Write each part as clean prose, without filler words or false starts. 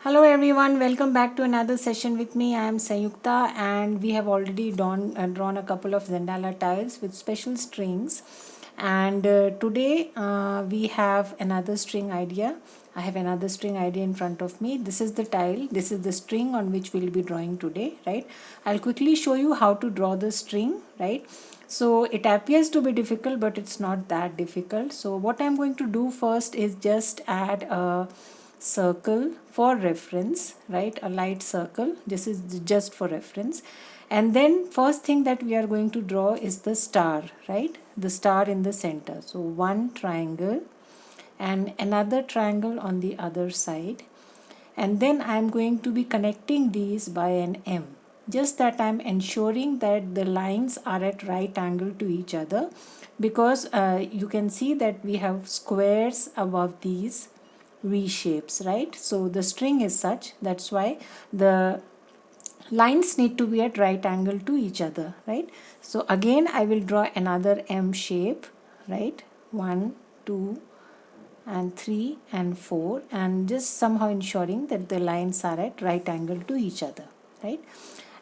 Hello everyone, welcome back to another session with me. I am Sanyukta and we have already drawn a couple of Zendala tiles with special strings. And today we have another string idea. I have another string idea in front of me. This is the tile, this is the string on which we'll be drawing today, right? I'll quickly show you how to draw the string, right? So it appears to be difficult, but it's not that difficult. So what I'm going to do first is just add a circle for reference, right? A light circle. This is just for reference. And then first thing that we are going to draw is the star, right? The star in the center. So one triangle and another triangle on the other side. And then I'm going to be connecting these by an M. Just that I'm ensuring that the lines are at right angle to each other, because you can see that we have squares above these V shapes, right? So the string is such, that's why the lines need to be at right angle to each other, right? So again I will draw another M shape, right? 1, 2 and 3 and 4, and just somehow ensuring that the lines are at right angle to each other, right?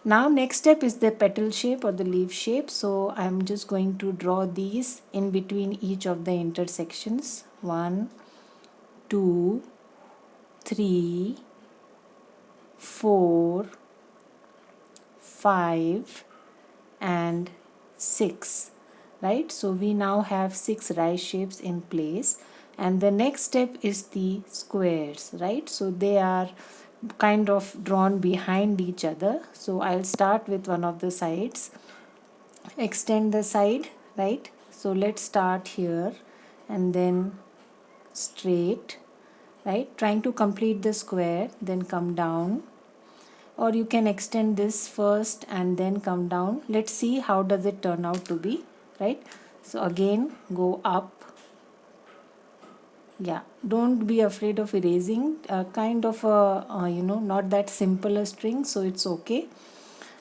Now next step is the petal shape or the leaf shape. So I'm just going to draw these in between each of the intersections. 1, 2, 3, 4, 5 and 6, right? So we now have 6 rice shapes in place, and the next step is the squares, right? So they are kind of drawn behind each other. So I'll start with one of the sides, extend the side, right? So let's start here and then straight, right? Trying to complete the square, then come down, or you can extend this first and then come down. Let's see how does it turn out to be, right? So again go up. Yeah, don't be afraid of erasing, kind of a not that simple a string, so it's okay.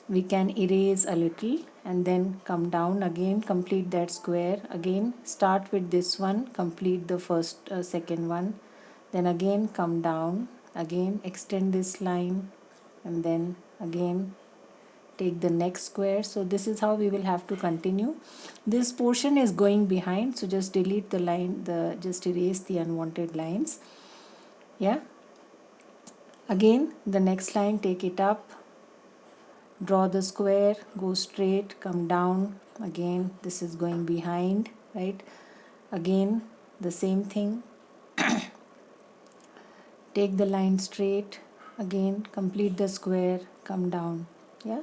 We can erase a little and then come down again, complete that square. Again start with this one, complete the first second one, then again come down, again extend this line, and then again take the next square. So this is how we will have to continue. This portion is going behind, so just delete the line, just erase the unwanted lines. Yeah, again the next line, take it up, draw the square, go straight, come down. Again this is going behind, right? Again the same thing, take the line straight, again complete the square, come down. Yeah,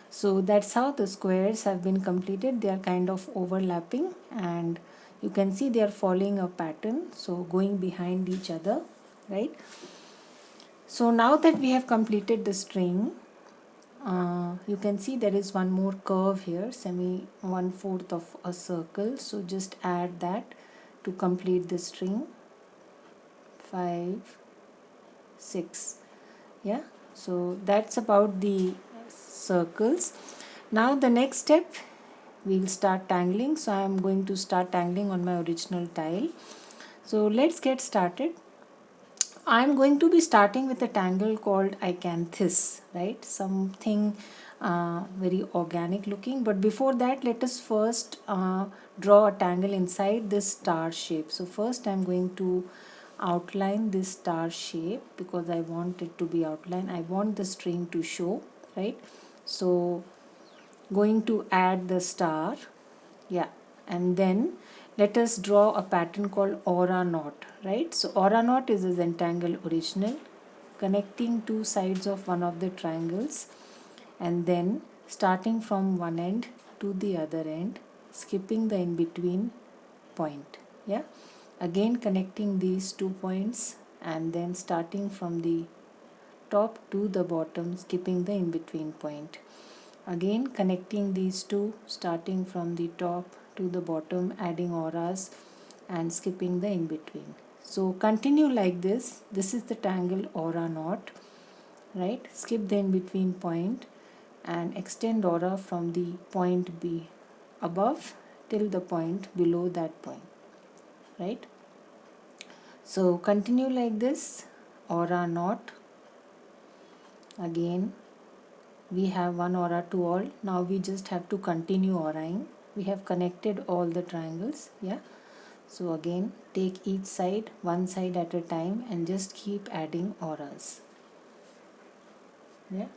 so that's how the squares have been completed. They are kind of overlapping and you can see they are following a pattern, so going behind each other, right? So now that we have completed the string, you can see there is one more curve here, semi 1/4 of a circle. So just add that to complete the string. 5, 6. Yeah, so that's about the circles. Now the next step, we'll start tangling. So I am going to start tangling on my original tile. So let's get started. I'm going to be starting with a tangle called Icanthus, right? Something very organic looking. But before that, let us first draw a tangle inside this star shape. So first I'm going to outline this star shape because I want it to be outlined. I want the string to show, right? So going to add the star, yeah, and then let us draw a pattern called aura knot, right? So aura knot is a Zentangle original, connecting two sides of one of the triangles and then starting from one end to the other end, skipping the in between point. Yeah, again connecting these 2 points and then starting from the top to the bottom, skipping the in between point. Again connecting these two, starting from the top to the bottom, adding auras and skipping the in between. So continue like this. This is the tangle aura knot, right? Skip the in between point and extend aura from the point B above till the point below that point, right? So continue like this, aura knot, Again we have one aura to all. Now we just have to continue auraing. We have connected all the triangles. Yeah, so again take each side one side at a time and just keep adding auras. Yeah,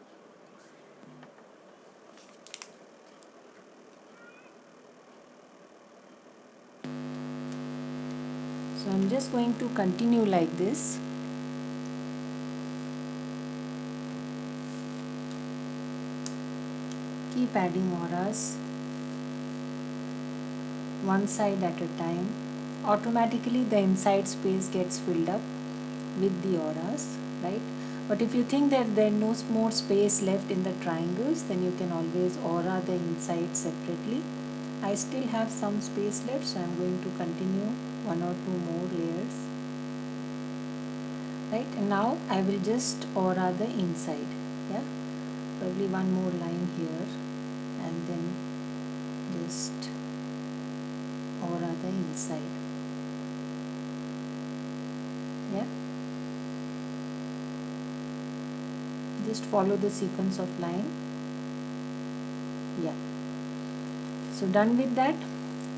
so I'm just going to continue like this. Keep adding auras one side at a time. Automatically the inside space gets filled up with the auras, right? But if you think that there is no more space left in the triangles, then you can always aura the inside separately. I still have some space left, so I'm going to continue one or two more layers, right? And now I will just aura the inside. Yeah, probably one more line here and then just aura the inside. Yeah, just follow the sequence of line. Yeah, so done with that.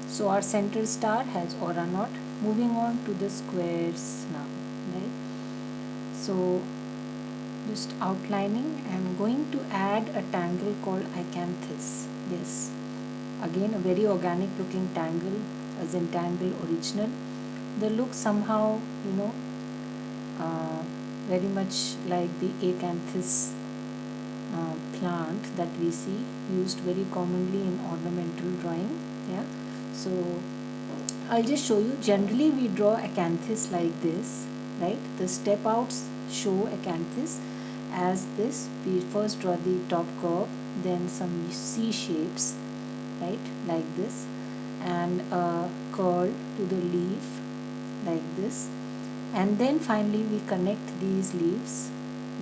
So our center star has aura knot. Moving on to the squares now, right? So just outlining, I'm going to add a tangle called acanthus. Yes, again a very organic looking tangle, a Zentangle original. They look somehow, uh, very much like the acanthus plant that we see used very commonly in ornamental drawing. Yeah, so I'll just show you. Generally we draw acanthus like this, right? The step outs show acanthus as this. We first draw the top curve, then some C shapes, right, like this, and a curl to the leaf like this, and then finally we connect these leaves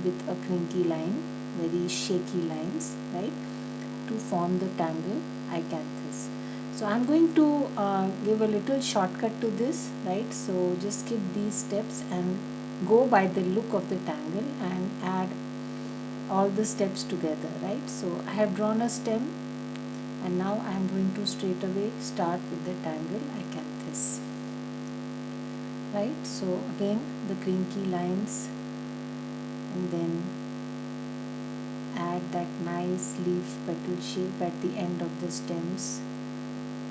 with a crinky line, very shaky lines, right, to form the tangle acanthus. So I'm going to give a little shortcut to this, right? So just skip these steps and go by the look of the tangle and add all the steps together, right? So I have drawn a stem and now I am going to straight away start with the tangle acanthus, right? So again the crinky lines and then add that nice leaf petal shape at the end of the stems,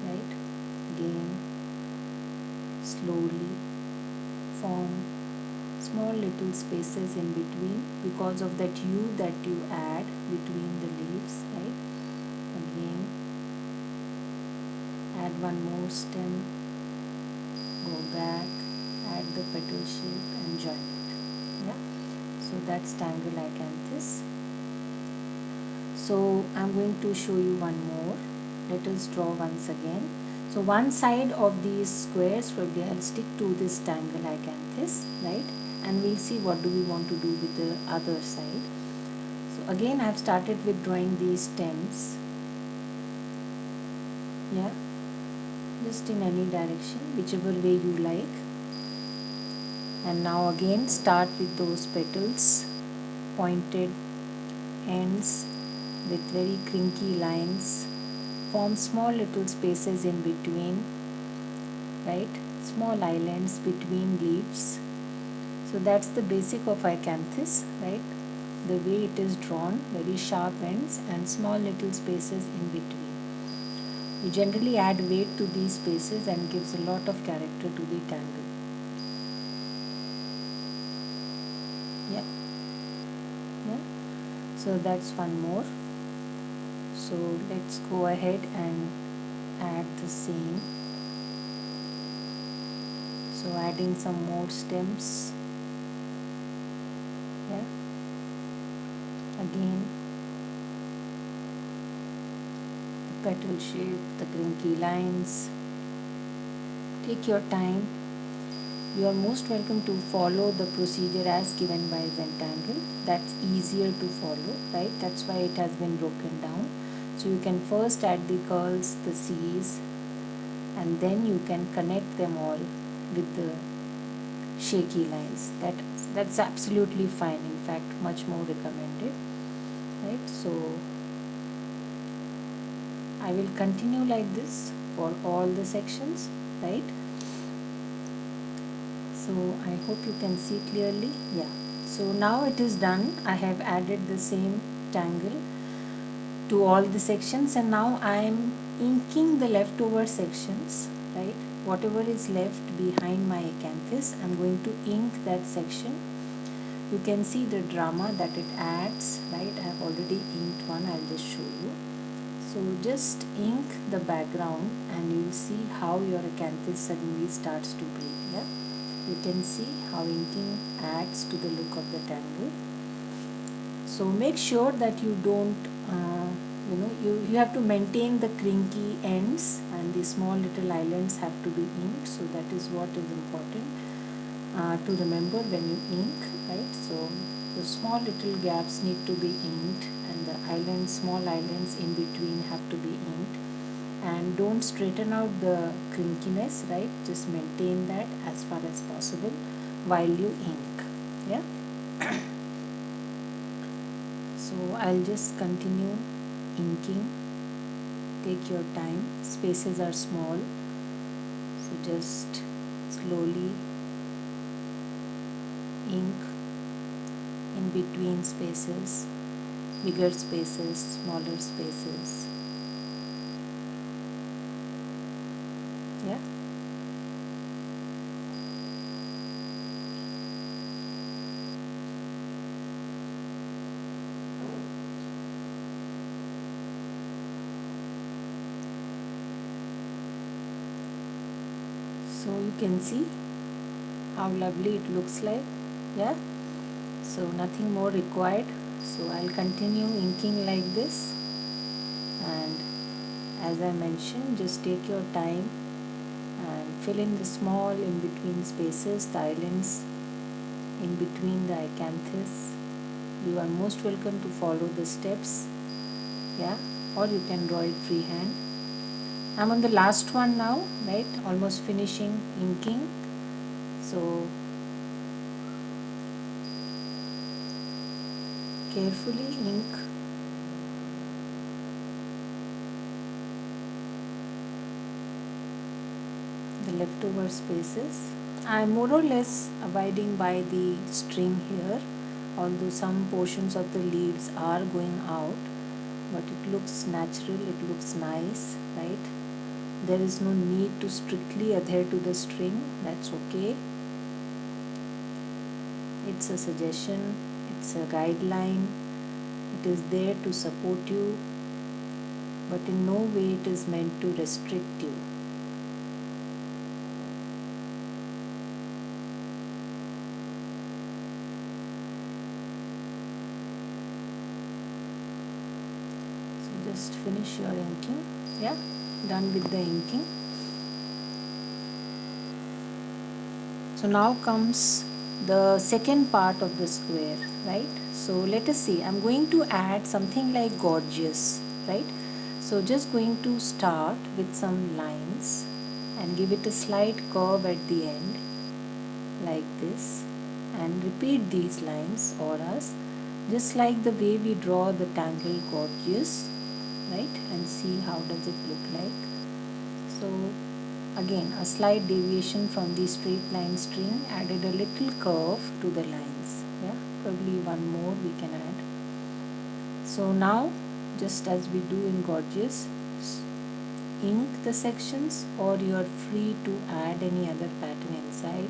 right? Again slowly form small little spaces in between because of that hue that you add between the leaves, right? Again add one more stem, go back, add the petal shape and join it. Yeah, so that's tangle acanthus. So I'm going to show you one more. Let us draw once again. So one side of these squares, probably I'll stick to this tangle acanthus, right? And we'll see what do we want to do with the other side. So again I've started with drawing these stems. Yeah, just in any direction, whichever way you like. And now again start with those petals, pointed ends with very crinky lines. Form small little spaces in between, right? Small islands between leaves. So that's the basic of acanthus, right? The way it is drawn, very sharp ends and small little spaces in between. We generally add weight to these spaces and gives a lot of character to the tangle. Yeah, yeah. So that's one more. So let's go ahead and add the same. So adding some more stems. Yeah, again the petal shape, the crinky lines. Take your time. You are most welcome to follow the procedure as given by Zentangle. That's easier to follow, right? That's why it has been broken down. So you can first add the curls, the C's, and then you can connect them all with the shaky lines. That's absolutely fine, in fact much more recommended, right? So I will continue like this for all the sections, right? So I hope you can see clearly. Yeah, so now it is done. I have added the same tangle to all the sections, and now I am inking the leftover sections, right? Whatever is left behind my acanthus, I'm going to ink that section. You can see the drama that it adds, right? I have already inked one. I'll just show you. So just ink the background and you'll see how your acanthus suddenly starts to breathe. Yeah, you can see how inking adds to the look of the tangle. So make sure that you don't you have to maintain the crinky ends, and the small little islands have to be inked. So that is what is important to remember when you ink, right? So the small little gaps need to be inked, and the islands, small islands in between have to be inked. And don't straighten out the crinkiness, right? Just maintain that as far as possible while you ink. Yeah. So I'll just continue inking. Take your time. Spaces are small, so just slowly ink in between spaces, bigger spaces, smaller spaces. Yeah. So you can see how lovely it looks like. Yeah. So nothing more required. So I'll continue inking like this, and as I mentioned, just take your time and fill in the small in between spaces, the islands in between the acanthus. You are most welcome to follow the steps, yeah, or you can draw it freehand. I'm on the last one now, right? Almost finishing inking. So carefully ink the leftover spaces. I'm more or less abiding by the string here, although some portions of the leaves are going out, but it looks natural, it looks nice, right? There is no need to strictly adhere to the string, that's okay. It's a suggestion, it's a guideline, it is there to support you, but in no way it is meant to restrict you. So just finish your inking. Yeah, done with the inking. So now comes the second part of the square, right? So let us see. I'm going to add something like gorgeous, right? So just going to start with some lines and give it a slight curve at the end like this, and repeat these lines or us just like the way we draw the tangle gorgeous, right? And see how does it look like. So again, a slight deviation from the straight line string added a little curve to the lines. Yeah, probably one more we can add. So now, just as we do in gorgeous, ink the sections, or you are free to add any other pattern inside,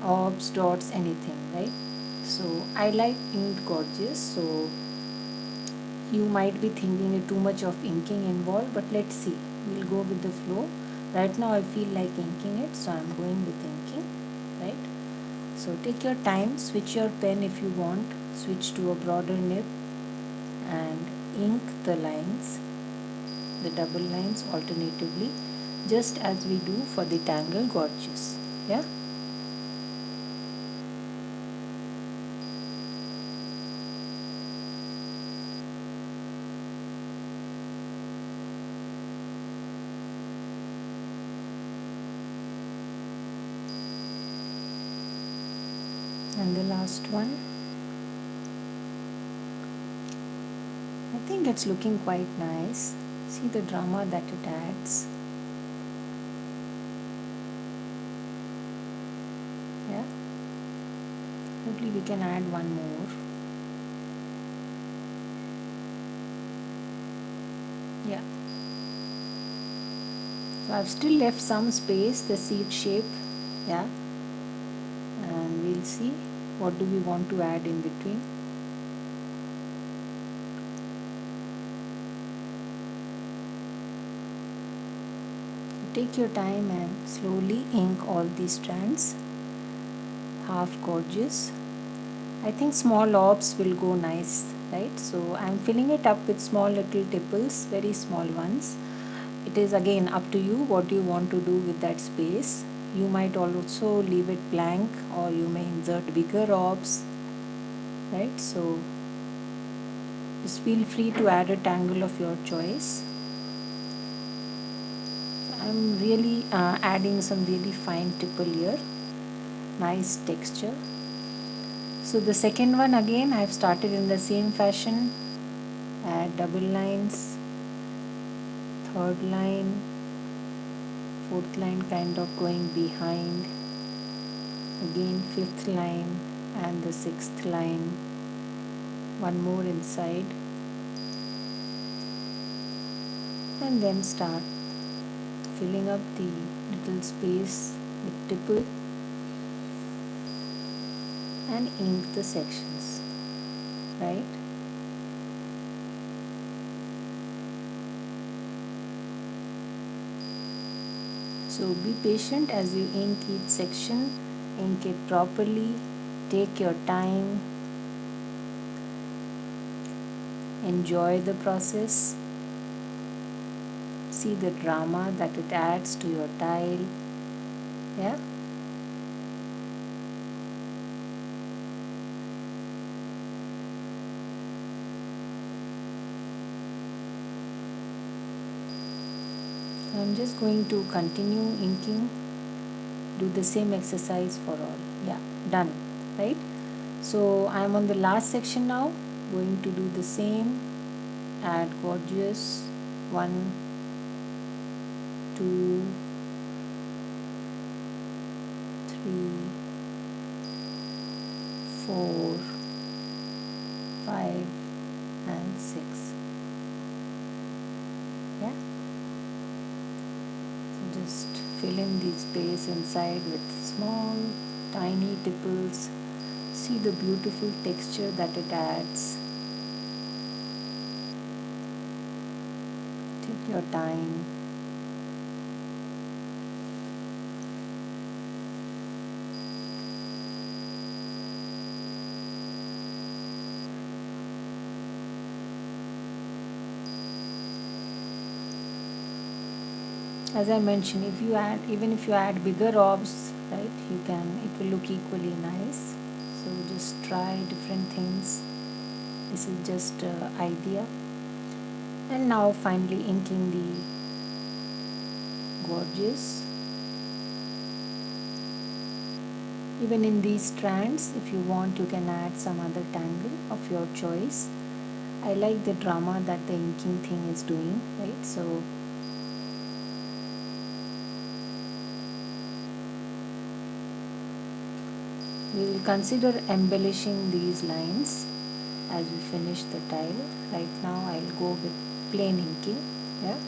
orbs, dots, anything, right? So I like inked gorgeous, so you might be thinking it too much of inking involved, but let's see. We'll go with the flow. Right now I feel like inking it, so I'm going with inking, right? So take your time, switch your pen if you want, switch to a broader nib and ink the lines, the double lines alternatively, just as we do for the tangle gorgeous. Yeah. And the last one. I think it's looking quite nice. See the drama that it adds. Yeah. Hopefully we can add one more. Yeah. So I've still left some space, the seed shape. Yeah. And we'll see what do we want to add in between. Take your time and slowly ink all these strands. Half gorgeous. I think small orbs will go nice, right? So I'm filling it up with small little tipples, very small ones. It is again up to you what you want to do with that space. You might also leave it blank, or you may insert bigger orbs, right? So just feel free to add a tangle of your choice. I'm really adding some really fine tipple here. Nice texture. So the second one again I've started in the same fashion. Add double lines, third line, fourth line kind of going behind, again fifth line and the sixth line, one more inside, and then start filling up the little space with tipple and ink the sections, right? So be patient as you ink each section, ink it properly, take your time, enjoy the process, see the drama that it adds to your tile. Yeah. I'm just going to continue inking, do the same exercise for all. Yeah, done, right? So I'm on the last section now, going to do the same, add gorgeous, 1, 2, 3, 4, 5 and 6. Yeah. So just fill in the space inside with small tiny tipples. See the beautiful texture that it adds. Take your time. As I mentioned, if you add, even if you add bigger orbs, right, you can, it will look equally nice. So just try different things. This is just an idea. And now finally inking the gorgeous. Even in these strands, if you want, you can add some other tangle of your choice. I like the drama that the inking thing is doing, right? So we will consider embellishing these lines as we finish the tile. Right now I'll go with plain inking. Yeah.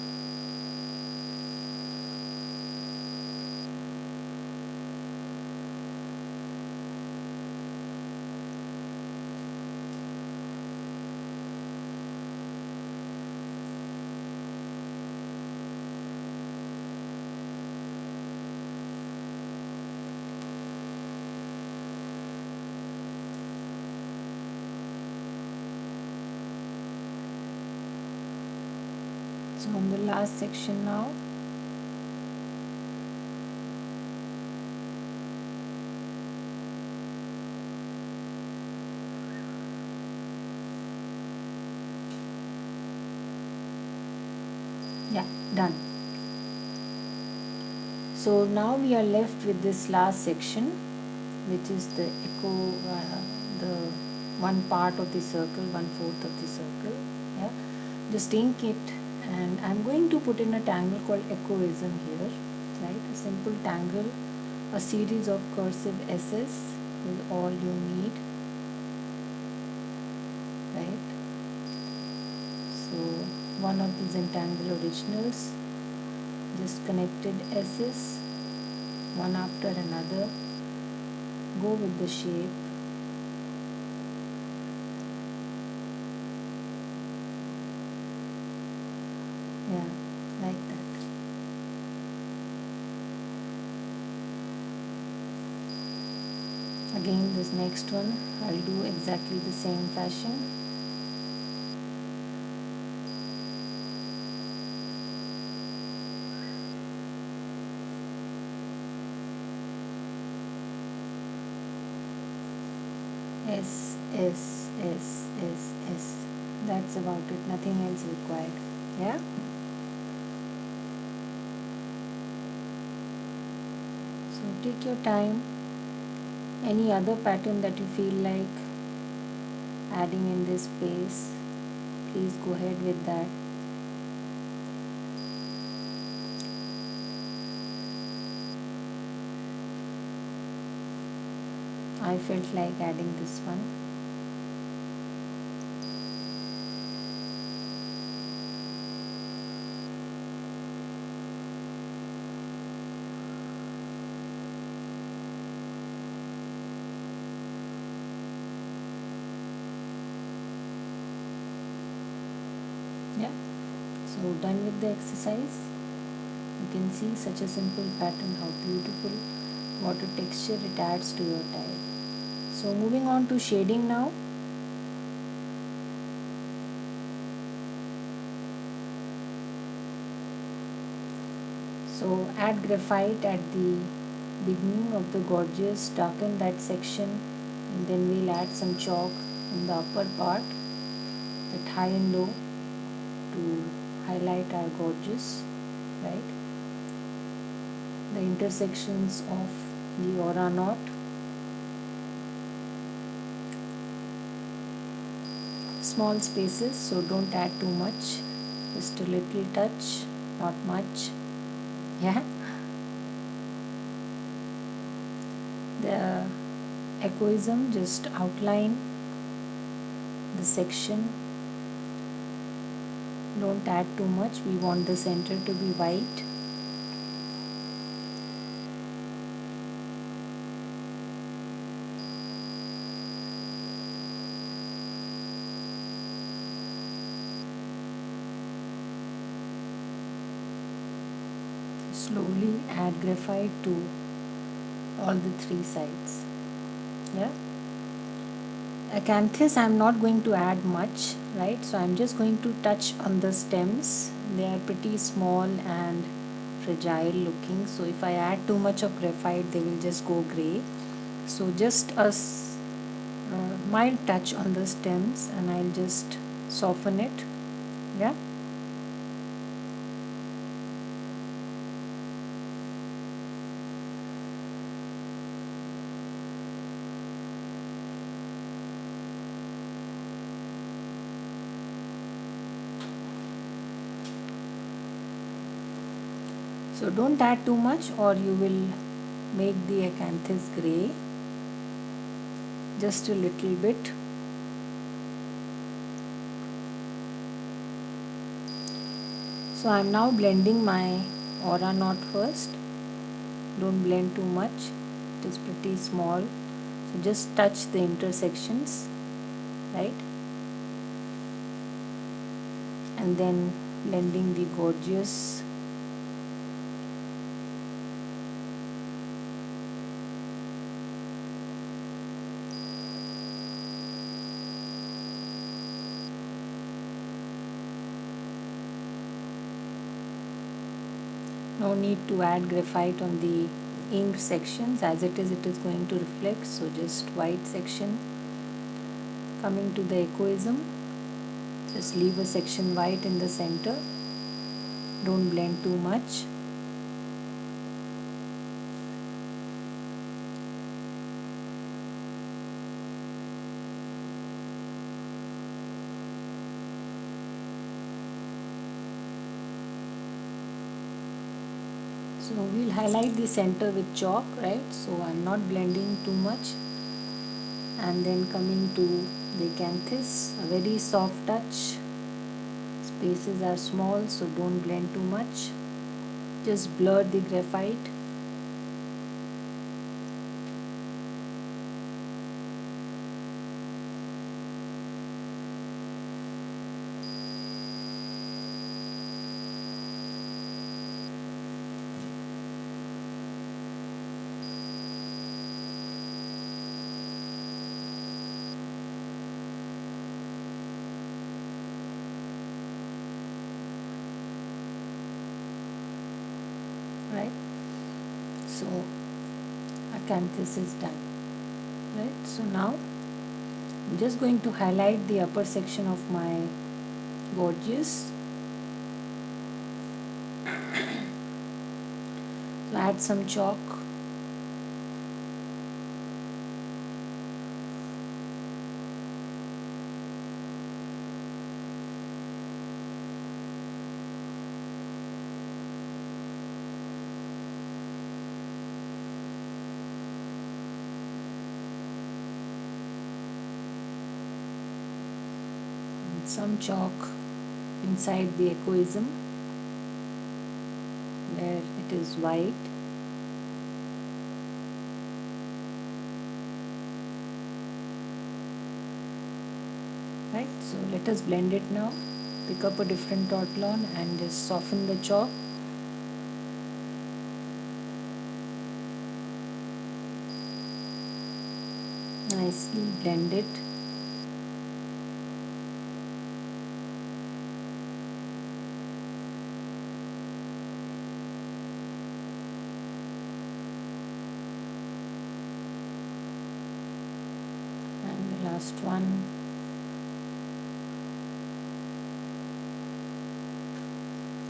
So on the last section now. Yeah, done. So now we are left with this last section, which is the echo, the one part of the circle, 1/4 of the circle. Yeah, just ink it, and I'm going to put in a tangle called echoism here. Right, a simple tangle, a series of cursive S's is all you need. Right, so one of the Zentangle originals, just connected S's one after another. Go with the shape. Yeah, like that. Again, this next one I'll do exactly the same fashion. S, S, S, S, S. That's about it. Nothing else required. Yeah. So take your time. Any other pattern that you feel like adding in this space, please go ahead with that. I felt like adding this one. Yeah, so done with the exercise. You can see such a simple pattern, how beautiful water texture it adds to your tile. So moving on to shading now. So add graphite at the beginning of the gorgeous, darken that section, and then we'll add some chalk in the upper part, at high and low, to highlight our gorgeous, right? The intersections of the aura knot. Small spaces, so don't add too much, just a little touch, not much. Yeah. The echoism, just outline the section. Don't add too much, we want the center to be white. Slowly add graphite to all the three sides. Yeah. Acanthus I'm not going to add much, right? So I'm just going to touch on the stems. They are pretty small and fragile looking, so if I add too much of graphite they will just go gray. So just a mild touch on the stems, and I'll just soften it. Yeah. So don't add too much or you will make the acanthus gray. Just a little bit. So I'm now blending my aura knot first. Don't blend too much, it is pretty small. So just touch the intersections, right? And then blending the gorgeous. No need to add graphite on the inked sections, as it is going to reflect, so just white section. Coming to the echoism, just leave a section white in the center. Don't blend too much. So we'll highlight the center with chalk, right? So I'm not blending too much. And then coming to the acanthus, a very soft touch. Spaces are small, so don't blend too much. Just blur the graphite. Right, so acanthus is done. Right, so now I'm just going to highlight the upper section of my gorgeous. So add some chalk. Some chalk inside the echoism where it is white. Right, so let us blend it now. Pick up a different Tortolon and just soften the chalk. Nicely blend it. And the last one.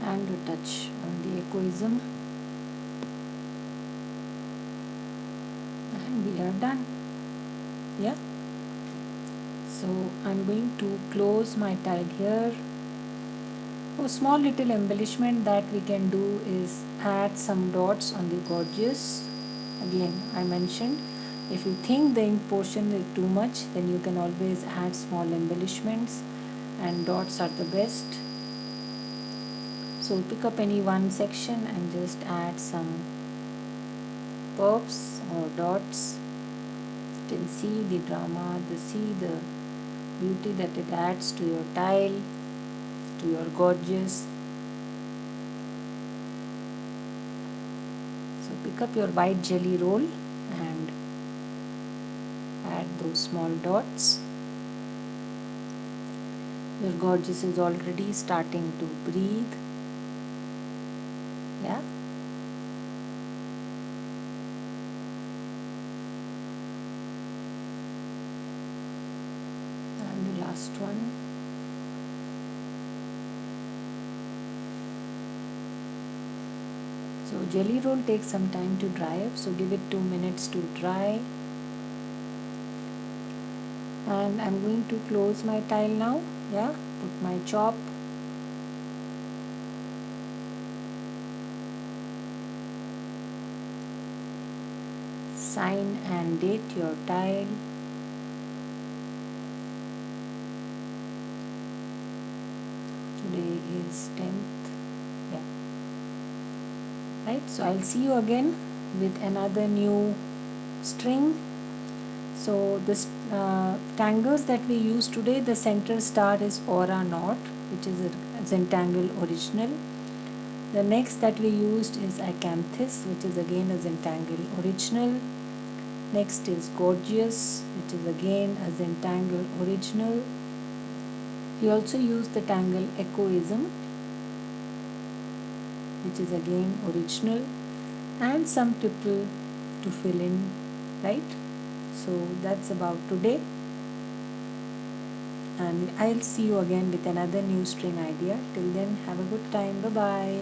And a touch on the echoism. And we are done. Yeah. So I'm going to close my tile here. A small little embellishment that we can do is add some dots on the gorgeous. Again, I mentioned if you think the ink portion is too much, then you can always add small embellishments, and dots are the best. So pick up any one section and just add some puffs or dots. You can see the drama, see the beauty that it adds to your tile, to your gorgeous. So pick up your white jelly roll and add those small dots. Your gorgeous is already starting to breathe. Yeah. And the last one. So jelly roll takes some time to dry, so give it 2 minutes to dry. And I'm going to close my tile now. Yeah, put my chop. Sign and date your tile. Today is 10th. Yeah. Right, so I'll see you again with another new string. So this tangles that we use today, the center star is Aura Knot, which is a Zentangle original. The next that we used is Acanthus, which is again a Zentangle original. Next is Gorgeous, which is again a Zentangle original. We also use the tangle Echoism, which is again original, and some tipple to fill in, right? So that's about today, and I'll see you again with another new string idea. Till then, have a good time. Bye bye.